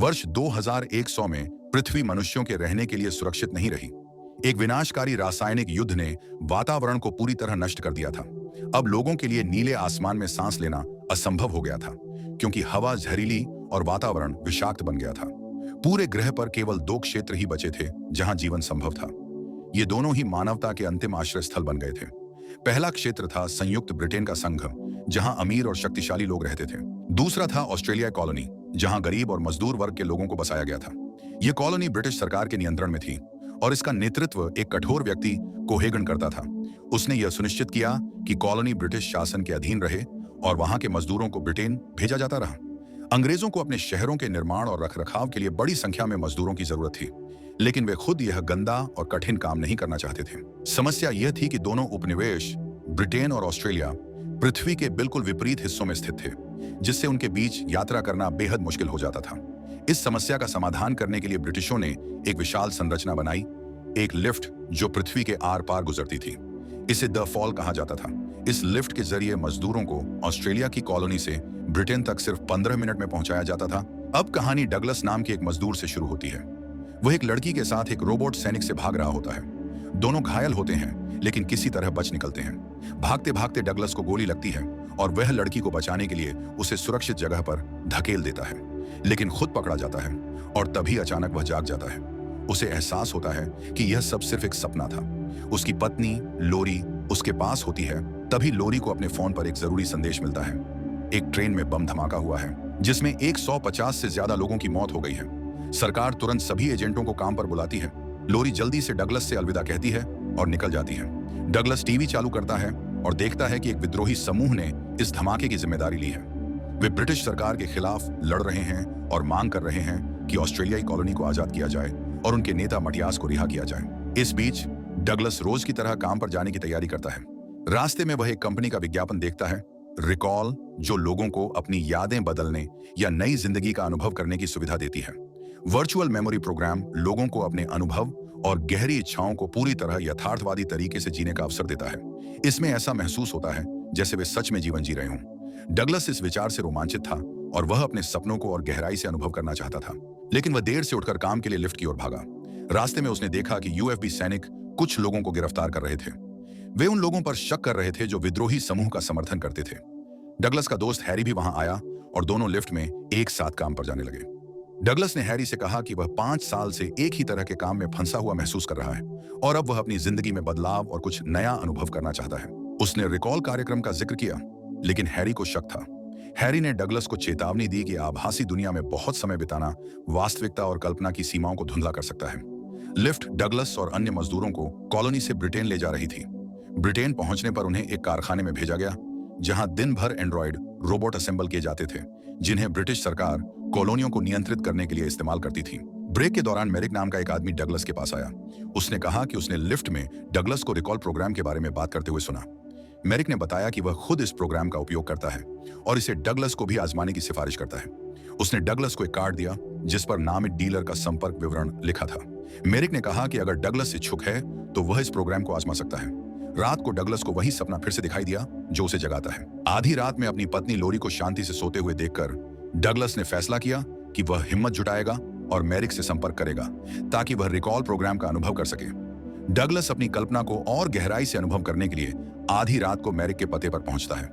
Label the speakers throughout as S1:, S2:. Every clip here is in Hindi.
S1: वर्ष 2100 में पृथ्वी मनुष्यों के रहने के लिए सुरक्षित नहीं रही। एक विनाशकारी रासायनिक युद्ध ने वातावरण को पूरी तरह नष्ट कर दिया था। अब लोगों के लिए नीले आसमान में सांस लेना असंभव हो गया था, क्योंकि हवा जहरीली और वातावरण विषाक्त बन गया था। पूरे ग्रह पर केवल 2 क्षेत्र ही बचे थे जहां जीवन संभव था। ये दोनों ही मानवता के अंतिम आश्रय स्थल बन गए थे। पहला क्षेत्र था संयुक्त ब्रिटेन का संघ, जहां अमीर और शक्तिशाली लोग रहते थे। दूसरा था ऑस्ट्रेलिया कॉलोनी, जहां गरीब और मजदूर वर्ग के लोगों को बसाया गया था। यह कॉलोनी ब्रिटिश सरकार के नियंत्रण में थी और इसका नेतृत्व एक कठोर व्यक्ति कोहेगन करता था। उसने यह सुनिश्चित किया कि कॉलोनी ब्रिटिश शासन के अधीन रहे और वहां के मजदूरों को ब्रिटेन भेजा जाता रहा। अंग्रेजों को अपने शहरों के निर्माण और रखरखाव के लिए बड़ी संख्या में मजदूरों की जरूरत थी, लेकिन वे खुद यह गंदा और कठिन काम नहीं करना चाहते थे। समस्या यह थी कि दोनों उपनिवेश, ब्रिटेन और ऑस्ट्रेलिया, पृथ्वी के बिल्कुल विपरीत हिस्सों में स्थित थे, जिससे उनके बीच यात्रा करना बेहद मुश्किल हो जाता था। इस समस्या का समाधान करने के लिए ब्रिटिशों ने एक विशाल संरचना बनाई, एक लिफ्ट जो पृथ्वी के आर पार गुजरती थी। इसे द फॉल कहा जाता था। इस लिफ्ट के जरिए मजदूरों को ऑस्ट्रेलिया की कॉलोनी से ब्रिटेन तक सिर्फ 15 मिनट में पहुंचाया जाता था। अब कहानी डगलस नाम के एक मजदूर से शुरू होती है। वह एक लड़की के साथ एक रोबोट सैनिक से भाग रहा होता है। दोनों घायल होते हैं, लेकिन किसी तरह बच निकलते हैं। भागते भागते डगलस को गोली लगती है और वह लड़की को बचाने के लिए उसे सुरक्षित जगह पर धकेल देता है, लेकिन खुद पकड़ा जाता है और तभी अचानक वह जाग जाता है। उसे एहसास होता है कि यह सब सिर्फ एक सपना था। उसकी पत्नी लोरी उसके पास होती है। तभी लोरी को अपने फोन पर एक जरूरी संदेश मिलता है। एक ट्रेन में बम धमाका हुआ है, जिसमें 150 से ज्यादा लोगों की मौत हो गई है। सरकार तुरंत सभी एजेंटों को काम पर बुलाती है। लोरी जल्दी से डगलस से अलविदा कहती है और निकल जाती है। डगलस टीवी चालू करता है और देखता है कि एक विद्रोही समूह ने इस धमाके की जिम्मेदारी ली है। वे ब्रिटिश सरकार के खिलाफ लड़ रहे हैं और मांग कर रहे हैं कि ऑस्ट्रेलियाई कॉलोनी को आजाद किया जाए और उनके नेता मटियास को रिहा किया जाए। इस बीच डगलस रोज की तरह काम पर जाने की तैयारी करता है। रास्ते में वह एक कंपनी का विज्ञापन देखता है, रिकॉल, जो लोगों को अपनी यादें बदलने या नई जिंदगी का अनुभव करने की सुविधा देती है। वर्चुअल मेमोरी प्रोग्राम लोगों को अपने अनुभव और गहरी इच्छाओं को पूरी तरह यथार्थवादी तरीके से जीने का अवसर देता है। इसमें ऐसा महसूस होता है जैसे वे सच में जीवन जी रहे हों। डगलस इस विचार से रोमांचित था और वह अपने सपनों को और गहराई से अनुभव करना चाहता था, लेकिन वह देर से उठकर काम के लिए लिफ्ट की ओर भागा। रास्ते में उसने देखा कि यूएफबी सैनिक कुछ लोगों को गिरफ्तार कर रहे थे। वे उन लोगों पर शक कर रहे थे जो विद्रोही समूह का समर्थन करते थे। डगलस का दोस्त हैरी भी वहां आया और दोनों लिफ्ट में एक साथ काम पर जाने लगे। डगलस ने हैरी से कहा कि वह 5 साल से एक ही तरह के काम में फंसा हुआ महसूस कर रहा है और अब वह अपनी जिंदगी में बदलाव और कुछ नया अनुभव करना चाहता है। उसने रिकॉल कार्यक्रम का जिक्र किया, लेकिन हैरी को शक था। हैरी ने डगलस को चेतावनी दी कि आभासी दुनिया में बहुत समय बिताना वास्तविकता और कल्पना की सीमाओं को धुंधला कर सकता है। लिफ्ट डगलस और अन्य मजदूरों को कॉलोनी से ब्रिटेन ले जा रही थी। ब्रिटेन पहुंचने पर उन्हें एक कारखाने में भेजा गया, जहां दिन भर एंड्रॉयड रोबोट असेंबल किए जाते थे, जिन्हें ब्रिटिश सरकार कॉलोनियों को नियंत्रित करने के लिए इस्तेमाल करती थी। ब्रेक के दौरान मेरिक नाम का एक आदमी डगलस के पास आया। उसने कहा कि उसने लिफ्ट में डगलस को रिकॉल प्रोग्राम के बारे में बात करते हुए सुना। मेरिक ने बताया कि वह खुद इस प्रोग्राम का उपयोग करता है और इसे डगलस को भी आजमाने की सिफारिश करता है। उसने डगलस को एक कार्ड दिया जिस पर नामित डीलर का संपर्क विवरण लिखा था। मेरिक ने कहा कि अगर डगलस इच्छुक है तो वह इस प्रोग्राम को आजमा सकता है। रात को डगलस को वही सपना फिर से दिखाई दिया जो उसे जगाता है। आधी रात में अपनी पत्नी लोरी को शांति से सोते हुए देखकर डगलस ने फैसला किया कि वह हिम्मत जुटाएगा और मेरिक से संपर्क करेगा ताकि वह रिकॉल प्रोग्राम का अनुभव कर सके। डगलस अपनी कल्पना को और गहराई से अनुभव करने के लिए आधी रात को मेरिक के पते पर पहुंचता है।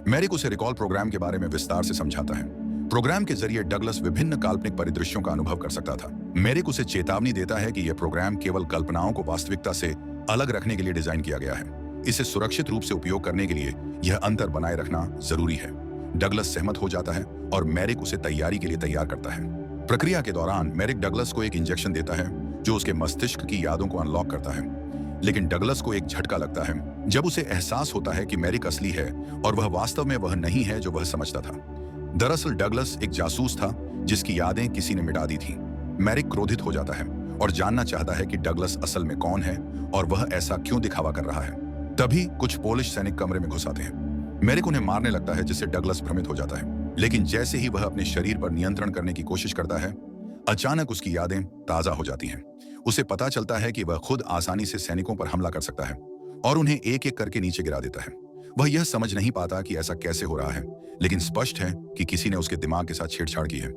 S1: मेरिक उसे रिकॉल प्रोग्राम के बारे में विस्तार से समझाता है। प्रोग्राम के जरिए डगलस विभिन्न काल्पनिक परिदृश्यों का अनुभव कर सकता था। मेरिक उसे चेतावनी देता है कि यह प्रोग्राम केवल कल्पनाओं को वास्तविकता से अलग रखने के लिए डिजाइन किया गया है। इसे सुरक्षित रूप से उपयोग करने के लिए यह अंतर बनाए रखना जरूरी है। डगलस सहमत हो जाता है और मेरिक उसे तैयारी के लिए तैयार करता है। प्रक्रिया के दौरान मेरिक डगलस को एक इंजेक्शन देता है जो उसके मस्तिष्क की यादों को अनलॉक करता है, लेकिन डगलस को एक झटका लगता है जब उसे एहसास होता है कि मेरिक असली है और वह वास्तव में वह नहीं है जो वह समझता था। दरअसल डगलस एक जासूस था जिसकी यादें किसी ने मिटा दी थी। मेरिक क्रोधित हो जाता है और जानना चाहता है कि डगलस असल में कौन है और वह ऐसा क्यों दिखावा कर रहा है। तभी कुछ पोलिश सैनिक कमरे में घुस आते हैं। मेरिक उन्हें मारने लगता है जिससे डगलस भ्रमित हो जाता है, लेकिन जैसे ही वह अपने शरीर पर नियंत्रण करने की कोशिश करता है, अचानक उसकी यादें ताजा हो जाती हैं। उसे पता चलता है कि वह खुद आसानी से सैनिकों पर हमला कर सकता है और उन्हें एक एक करके नीचे गिरा देता है। वह यह समझ नहीं पाता कि ऐसा कैसे हो रहा है, लेकिन स्पष्ट है कि किसी ने उसके दिमाग के साथ छेड़छाड़ की है।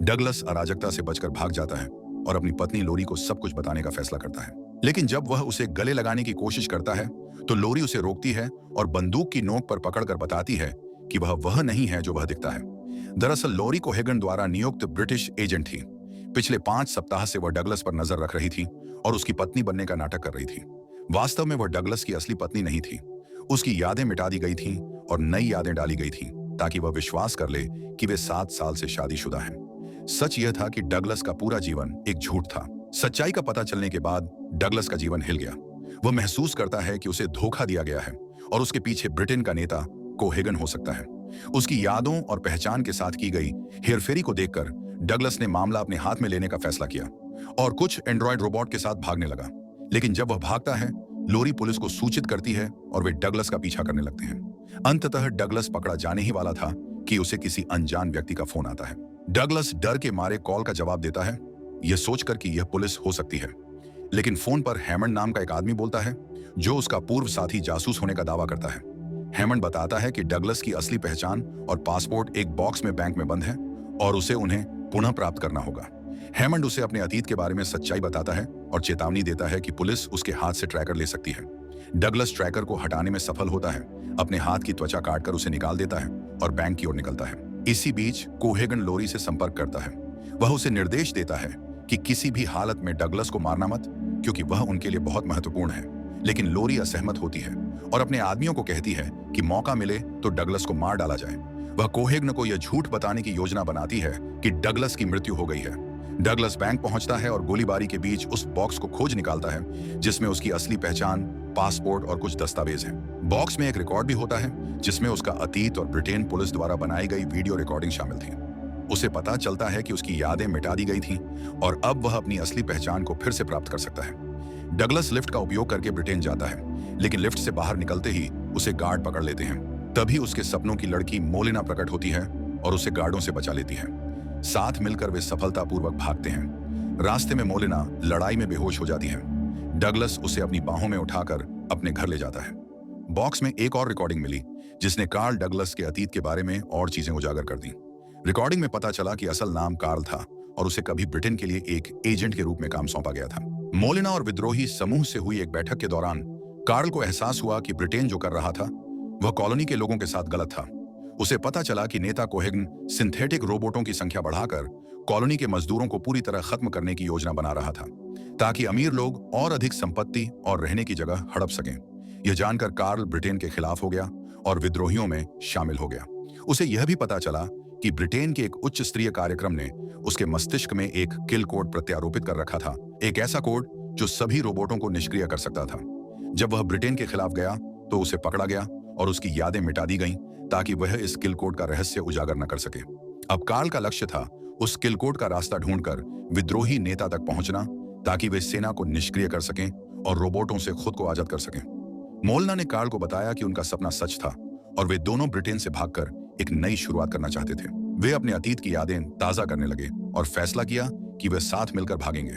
S1: डगलस अराजकता से बचकर भाग जाता है और अपनी पत्नी लोरी को सब कुछ बताने का फैसला करता है। लेकिन जब वह उसे गले लगाने की कोशिश करता है तो लोरी उसे रोकती है और बंदूक की नोक पर पकड़कर बताती है कि वह नहीं है जो वह दिखता है। दरअसल लोरी कोहेगन द्वारा नियुक्त ब्रिटिश एजेंट थी। पिछले 5 सप्ताह से वह डगलस पर नजर रख रही थी और उसकी पत्नी बनने का नाटक कर रही थी। वास्तव में वह डगलस की असली पत्नी नहीं थी। उसकी यादें मिटा दी गई थीं और नई यादें डाली गई थीं ताकि वह विश्वास कर ले कि वे 7 साल से शादीशुदा हैं। सच यह था कि डगलस का पूरा जीवन एक झूठ था। सच्चाई का पता चलने के बाद डगलस का जीवन हिल गया। वह महसूस करता है कि उसे धोखा दिया गया है और उसके पीछे ब्रिटेन का नेता कोहेगन हो सकता है। उसकी यादों और पहचान के साथ की गई हेरफेरी को देखकर डगलस ने मामला अपने हाथ में लेने का फैसला किया और कुछ एंड्रॉयड रोबोट के साथ भागने लगा। लेकिन जब वह भागता है, लोरी पुलिस को सूचित करती है और वे डगलस का पीछा करने लगते हैं। अंततः डगलस पकड़ा जाने ही वाला था कि उसे किसी अनजान व्यक्ति का फोन आता है। डगलस डर के मारे कॉल का जवाब देता है, यह सोचकर कि यह पुलिस हो सकती है। लेकिन फोन पर हैमंड नाम का एक आदमी बोलता है जो उसका पूर्व साथी जासूस होने का दावा करता है। हैमंड बताता है कि डगलस की असली पहचान और पासपोर्ट एक बॉक्स में बैंक में बंद है और उसे उन्हें पुनः प्राप्त करना होगा। हैमंड उसे अपने अतीत के बारे में सच्चाई बताता है और चेतावनी देता है कि पुलिस उसके हाथ से ट्रैकर ले सकती है। डगलस ट्रैकर को हटाने में सफल होता है, अपने हाथ की त्वचा काटकर उसे निकाल देता है और बैंक की ओर निकलता है। इसी बीच कोहेगन लोरी से संपर्क करता है। वह उसे निर्देश देता है कि किसी भी हालत में डगलस को मारना मत, क्योंकि वह उनके लिए बहुत महत्वपूर्ण है। लेकिन लोरी असहमत होती है और अपने आदमियों को कहती है कि मौका मिले तो डगलस को मार डाला जाए। वह कोहेगन को यह झूठ बताने की योजना बनाती है कि डगलस की मृत्यु हो गई है। डगलस बैंक पहुंचता है और गोलीबारी के बीच उस बॉक्स को खोज निकालता है जिसमें उसकी असली पहचान, पासपोर्ट और कुछ दस्तावेज हैं। बॉक्स में एक रिकॉर्ड भी होता है जिसमें उसका अतीत और ब्रिटेन पुलिस द्वारा बनाई गई वीडियो रिकॉर्डिंग शामिल थी। उसे पता चलता है कि उसकी यादें मिटा दी गई थीं और अब वह अपनी असली पहचान को फिर से प्राप्त कर सकता है। डगलस लिफ्ट का उपयोग करके ब्रिटेन जाता है, लेकिन लिफ्ट से बाहर निकलते ही उसे गार्ड पकड़ लेते हैं। तभी उसके सपनों की लड़की मोलिना प्रकट होती है और उसे गार्डों से बचा लेती है। साथ मिलकर वे सफलतापूर्वक भागते हैं। रास्ते में मोलिना लड़ाई में बेहोश हो जाती है। डगलस उसे अपनी बाहों में उठाकर अपने घर ले जाता है। बॉक्स में एक और रिकॉर्डिंग मिली जिसने कार्ल डगलस के अतीत के बारे में और चीजें उजागर कर दी। रिकॉर्डिंग में पता चला कि असल नाम कार्ल था और उसे कभी ब्रिटेन के लिए एक एजेंट के रूप में काम सौंपा गया था। मोलिना और विद्रोही समूह से हुई एक बैठक के दौरान कार्ल को एहसास हुआ कि ब्रिटेन जो कर रहा था वह कॉलोनी के लोगों के साथ गलत था। उसे पता चला कि नेता कोहेगन सिंथेटिक रोबोटों की संख्या बढ़ाकर कॉलोनी के मजदूरों को पूरी तरह खत्म करने की योजना बना रहा था ताकि अमीर लोग और अधिक संपत्ति और रहने की जगह हड़प सकें। यह जानकर कार्ल ब्रिटेन के खिलाफ हो गया और विद्रोहियों में शामिल हो गया। उसे यह भी पता चला कि ब्रिटेन के एक उच्च स्तरीय कार्यक्रम ने उसके मस्तिष्क में एक किल कोड प्रत्यारोपित कर रखा था, एक ऐसा कोड जो सभी रोबोटों को निष्क्रिय कर सकता था। जब वह ब्रिटेन के खिलाफ गया तो उसे पकड़ा गया और उसकी यादें मिटा दी गईं ताकि वह इस किल कोड का रहस्य उजागर न कर सके। अब कार्ल का लक्ष्य था उस किल कोड का रास्ता ढूंढकर विद्रोही नेता तक पहुंचना ताकि वे सेना को निष्क्रिय कर सकें और रोबोटों से खुद को आजाद कर सकें। मोलना ने कार्ल को बताया कि उनका सपना सच था और वे दोनों ब्रिटेन से भागकर एक नई शुरुआत करना चाहते थे। वे अपने अतीत की यादें ताजा करने लगे और फैसला किया कि वे साथ मिलकर भागेंगे।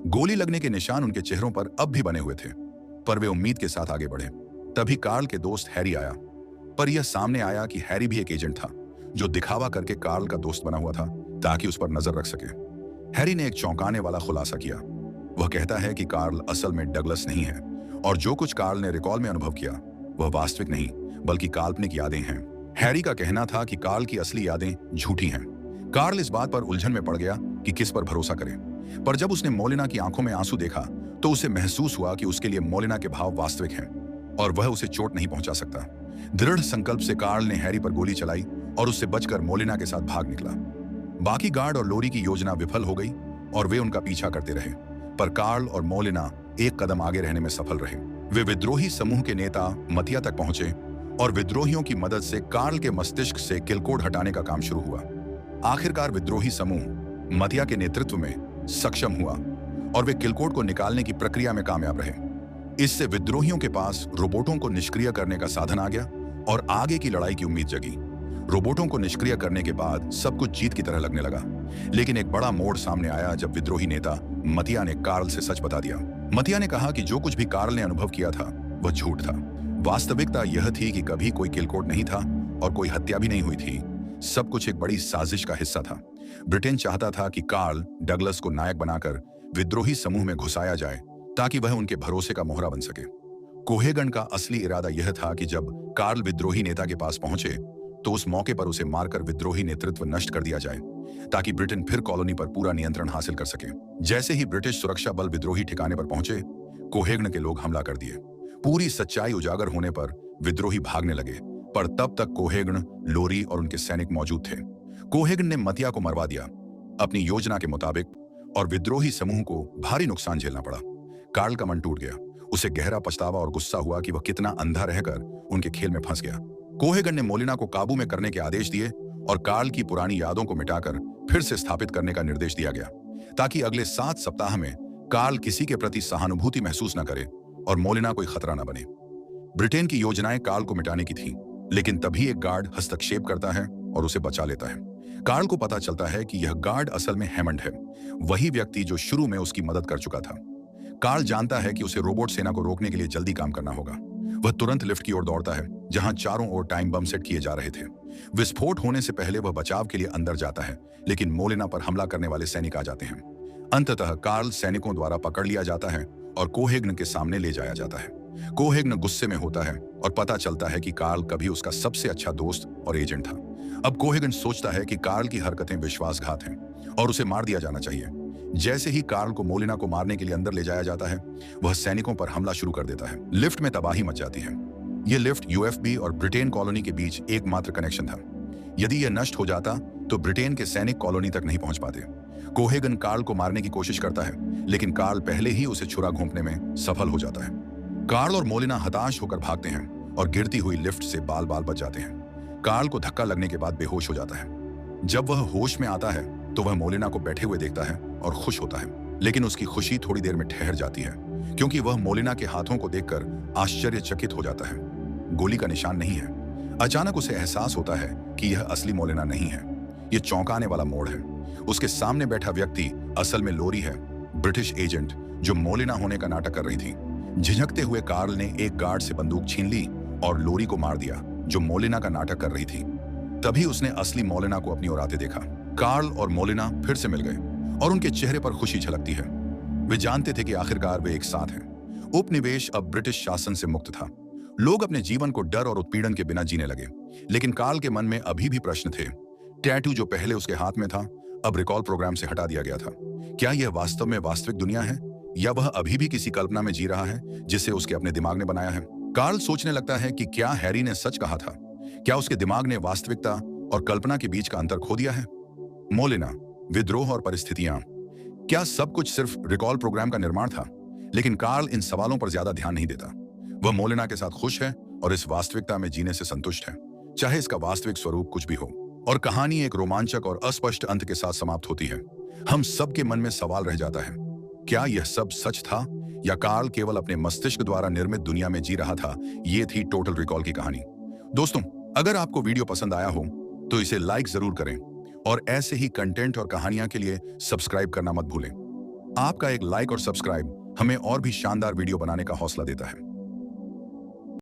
S1: गोली लगने के निशान उनके चेहरों पर अब भी बने हुए थे, पर वे उम्मीद के साथ आगे बढ़े। तभी कार्ल के दोस्त हैरी आया, पर यह सामने आया कि हैरी भी एक एजेंट था जो दिखावा करके कार्ल का दोस्त बना हुआ था ताकि उस पर नजर रख सके। हैरी ने एक चौंकाने वाला खुलासा किया। वह कहता है कि कार्ल असल में डगलस नहीं है और जो कुछ कार्ल ने रिकॉल में अनुभव किया वह वास्तविक नहीं बल्कि काल्पनिक यादें हैं। हैरी का कहना था कि कार्ल की असली यादें झूठी हैं। कार्ल इस बात पर उलझन में पड़ गया कि किस पर भरोसा करे, पर जब उसने मोलिना की आंखों में आंसू देखा तो उसे महसूस हुआ कि उसके लिए मोलिना के भाव वास्तविक हैं और वह उसे चोट नहीं पहुंचा सकता। दृढ़ संकल्प से कार्ल ने हैरी पर गोली चलाई और उससे बचकर मोलिना के साथ भाग निकला। बाकी गार्ड और लोरी की योजना विफल हो गई और वे उनका पीछा करते रहे, पर कार्ल और मोलिना एक कदम आगे रहने में सफल रहे। वे विद्रोही समूह के नेता मतिया तक पहुंचे और विद्रोहियों की मदद से कार्ल के मस्तिष्क से किलकोड हटाने का काम शुरू हुआ। आखिरकार विद्रोही समूह मतिया के नेतृत्व में सक्षम हुआ और वे किलकोड को निकालने की प्रक्रिया में कामयाब रहे। इससे विद्रोहियों के पास रोबोटों को निष्क्रिय करने का साधन आ गया और आगे की लड़ाई की उम्मीद जगी। रोबोटों को निष्क्रिय करने के बाद सब कुछ जीत की तरह लगने लगा, लेकिन एक बड़ा मोड़ सामने आया जब विद्रोही नेता मतिया ने कार्ल से सच बता दिया। मतिया ने कहा कि जो कुछ भी कार्ल ने अनुभव किया था वह झूठ था। वास्तविकता यह थी कि कभी कोई किलकोड नहीं था और कोई हत्या भी नहीं हुई थी। सब कुछ एक बड़ी साजिश का हिस्सा था। ब्रिटेन चाहता था कि कार्ल डगलस को नायक बनाकर विद्रोही समूह में घुसाया जाए ताकि वह उनके भरोसे का मोहरा बन सके। कोहेगन का असली इरादा यह था कि जब कार्ल विद्रोही नेता के पास पहुंचे तो उस मौके पर उसे मारकर विद्रोही नेतृत्व नष्ट कर दिया जाए ताकि ब्रिटेन फिर कॉलोनी पर पूरा नियंत्रण हासिल कर सके। जैसे ही ब्रिटिश सुरक्षा बल विद्रोही ठिकाने पर पहुंचे, कोहेगन के लोग हमला कर दिए। पूरी सच्चाई उजागर होने पर विद्रोही भागने लगे, पर तब तक कोहेगन, लोरी और उनके सैनिक मौजूद थे। कोहेगन ने मतिया को मरवा दिया अपनी योजना के मुताबिक, और विद्रोही समूह को भारी नुकसान झेलना पड़ा। कार्ल का मन टूट गया। उसे गहरा पछतावा और गुस्सा हुआ कि वह कितना अंधा रहकर उनके खेल में फंस गया। कोहेगन ने मोलिना को काबू में करने के आदेश दिए और कार्ल की पुरानी यादों को मिटाकर फिर से स्थापित करने का निर्देश दिया गया ताकि अगले 7 सप्ताह में कार्ल किसी के प्रति सहानुभूति महसूस न करे और मोलिना कोई खतरा न बने। ब्रिटेन की योजनाएं कार्ल को मिटाने की थी, लेकिन तभी एक गार्ड हस्तक्षेप करता है और उसे बचा लेता है। कार्ल को पता चलता है कि यह गार्ड असल में हैमंड है, वही व्यक्ति जो शुरू में उसकी मदद कर चुका था। कार्ल जानता है कि उसे रोबोट सेना को रोकने के लिए जल्दी काम करना होगा। वह तुरंत लिफ्ट की ओर दौड़ता है जहां चारों ओर टाइम बम सेट किए जा रहे थे। विस्फोट होने से पहले वह बचाव के लिए अंदर जाता है, लेकिन मोलिना पर हमला करने वाले सैनिक आ जाते हैं। अंततः कार्ल सैनिकों द्वारा पकड़ लिया जाता है और कोहेगन के सामने ले जाया जाता है। कोहेगन गुस्से में होता है और पता चलता है कि कार्ल कभी उसका सबसे अच्छा दोस्त और एजेंट था। अब कोहेगन सोचता है कि कार्ल की हरकतें विश्वासघात हैं और उसे मार दिया जाना चाहिए। जैसे ही कार्ल को मोलिना को मारने के लिए अंदर ले जाया जाता है, वह सैनिकों पर हमला शुरू कर देता है। लिफ्ट में तबाही मच जाती है। यह लिफ्ट यूएफबी और ब्रिटेन कॉलोनी के बीच एकमात्र कनेक्शन था। यदि यह नष्ट हो जाता तो ब्रिटेन के सैनिक कॉलोनी तक नहीं पहुंच पाते। कोहेगन कार्ल को मारने की कोशिश करता है, लेकिन कार्ल पहले ही उसे छुरा घोंपने में सफल हो जाता है। कार्ल और मोलिना हताश होकर भागते हैं और गिरती हुई लिफ्ट से बाल बाल बच जाते हैं। कार्ल को धक्का लगने के बाद बेहोश हो जाता है। जब वह होश में आता है तो वह मोलिना को बैठे हुए देखता है और खुश होता है, लेकिन उसकी खुशी थोड़ी देर में ठहर जाती है क्योंकि वह मोलिना के हाथों को देखकर आश्चर्यचकित हो जाता है। गोली का निशान नहीं है। अचानक उसे एहसास होता है कि यह असली मोलिना नहीं है। यह चौंकाने वाला मोड़ है। उसके सामने बैठा व्यक्ति असल में लोरी है, ब्रिटिश एजेंट जो मोलिना होने का नाटक कर रही थी। झिझकते हुए कार्ल ने एक गार्ड से बंदूक छीन ली और लोरी को मार दिया जो मोलिना का नाटक कर रही थी। तभी उसने असली मोलिना को अपनी ओर आते देखा। कार्ल और मोलिना फिर से मिल गए और उनके चेहरे पर खुशी झलकती है। वे जानते थे कि आखिरकार वे एक साथ हैं। उपनिवेश अब ब्रिटिश शासन से मुक्त था। लोग अपने जीवन को डर और उत्पीड़न के बिना जीने लगे, लेकिन कार्ल के मन में अभी भी प्रश्न थे। टैटू जो पहले उसके हाथ में था, अब रिकॉल प्रोग्राम से हटा दिया गया था। क्या यह वास्तव में वास्तविक दुनिया है या वह अभी भी किसी कल्पना में जी रहा है जिसे उसके अपने दिमाग ने बनाया है? कार्ल सोचने लगता है कि क्या हैरी ने सच कहा था? क्या उसके दिमाग ने वास्तविकता और कल्पना के बीच का अंतर खो दिया है? मोलिना, विद्रोह और परिस्थितियां, क्या सब कुछ सिर्फ रिकॉल प्रोग्राम का निर्माण था? लेकिन कार्ल इन सवालों पर ज्यादा ध्यान नहीं देता। वह मोलिना के साथ खुश है और इस वास्तविकता में जीने से संतुष्ट है, चाहे इसका वास्तविक स्वरूप कुछ भी हो। और कहानी एक रोमांचक और अस्पष्ट अंत के साथ समाप्त होती है। हम सबके मन में सवाल रह जाता है, क्या यह सब सच था या कार्ल केवल अपने मस्तिष्क द्वारा निर्मित दुनिया में जी रहा था? ये थी टोटल रिकॉल की कहानी। दोस्तों, अगर आपको वीडियो पसंद आया हो तो इसे लाइक जरूर करें और ऐसे ही कंटेंट और कहानियां के लिए सब्सक्राइब करना मत भूलें। आपका एक लाइक और सब्सक्राइब हमें और भी शानदार वीडियो बनाने का हौसला देता है।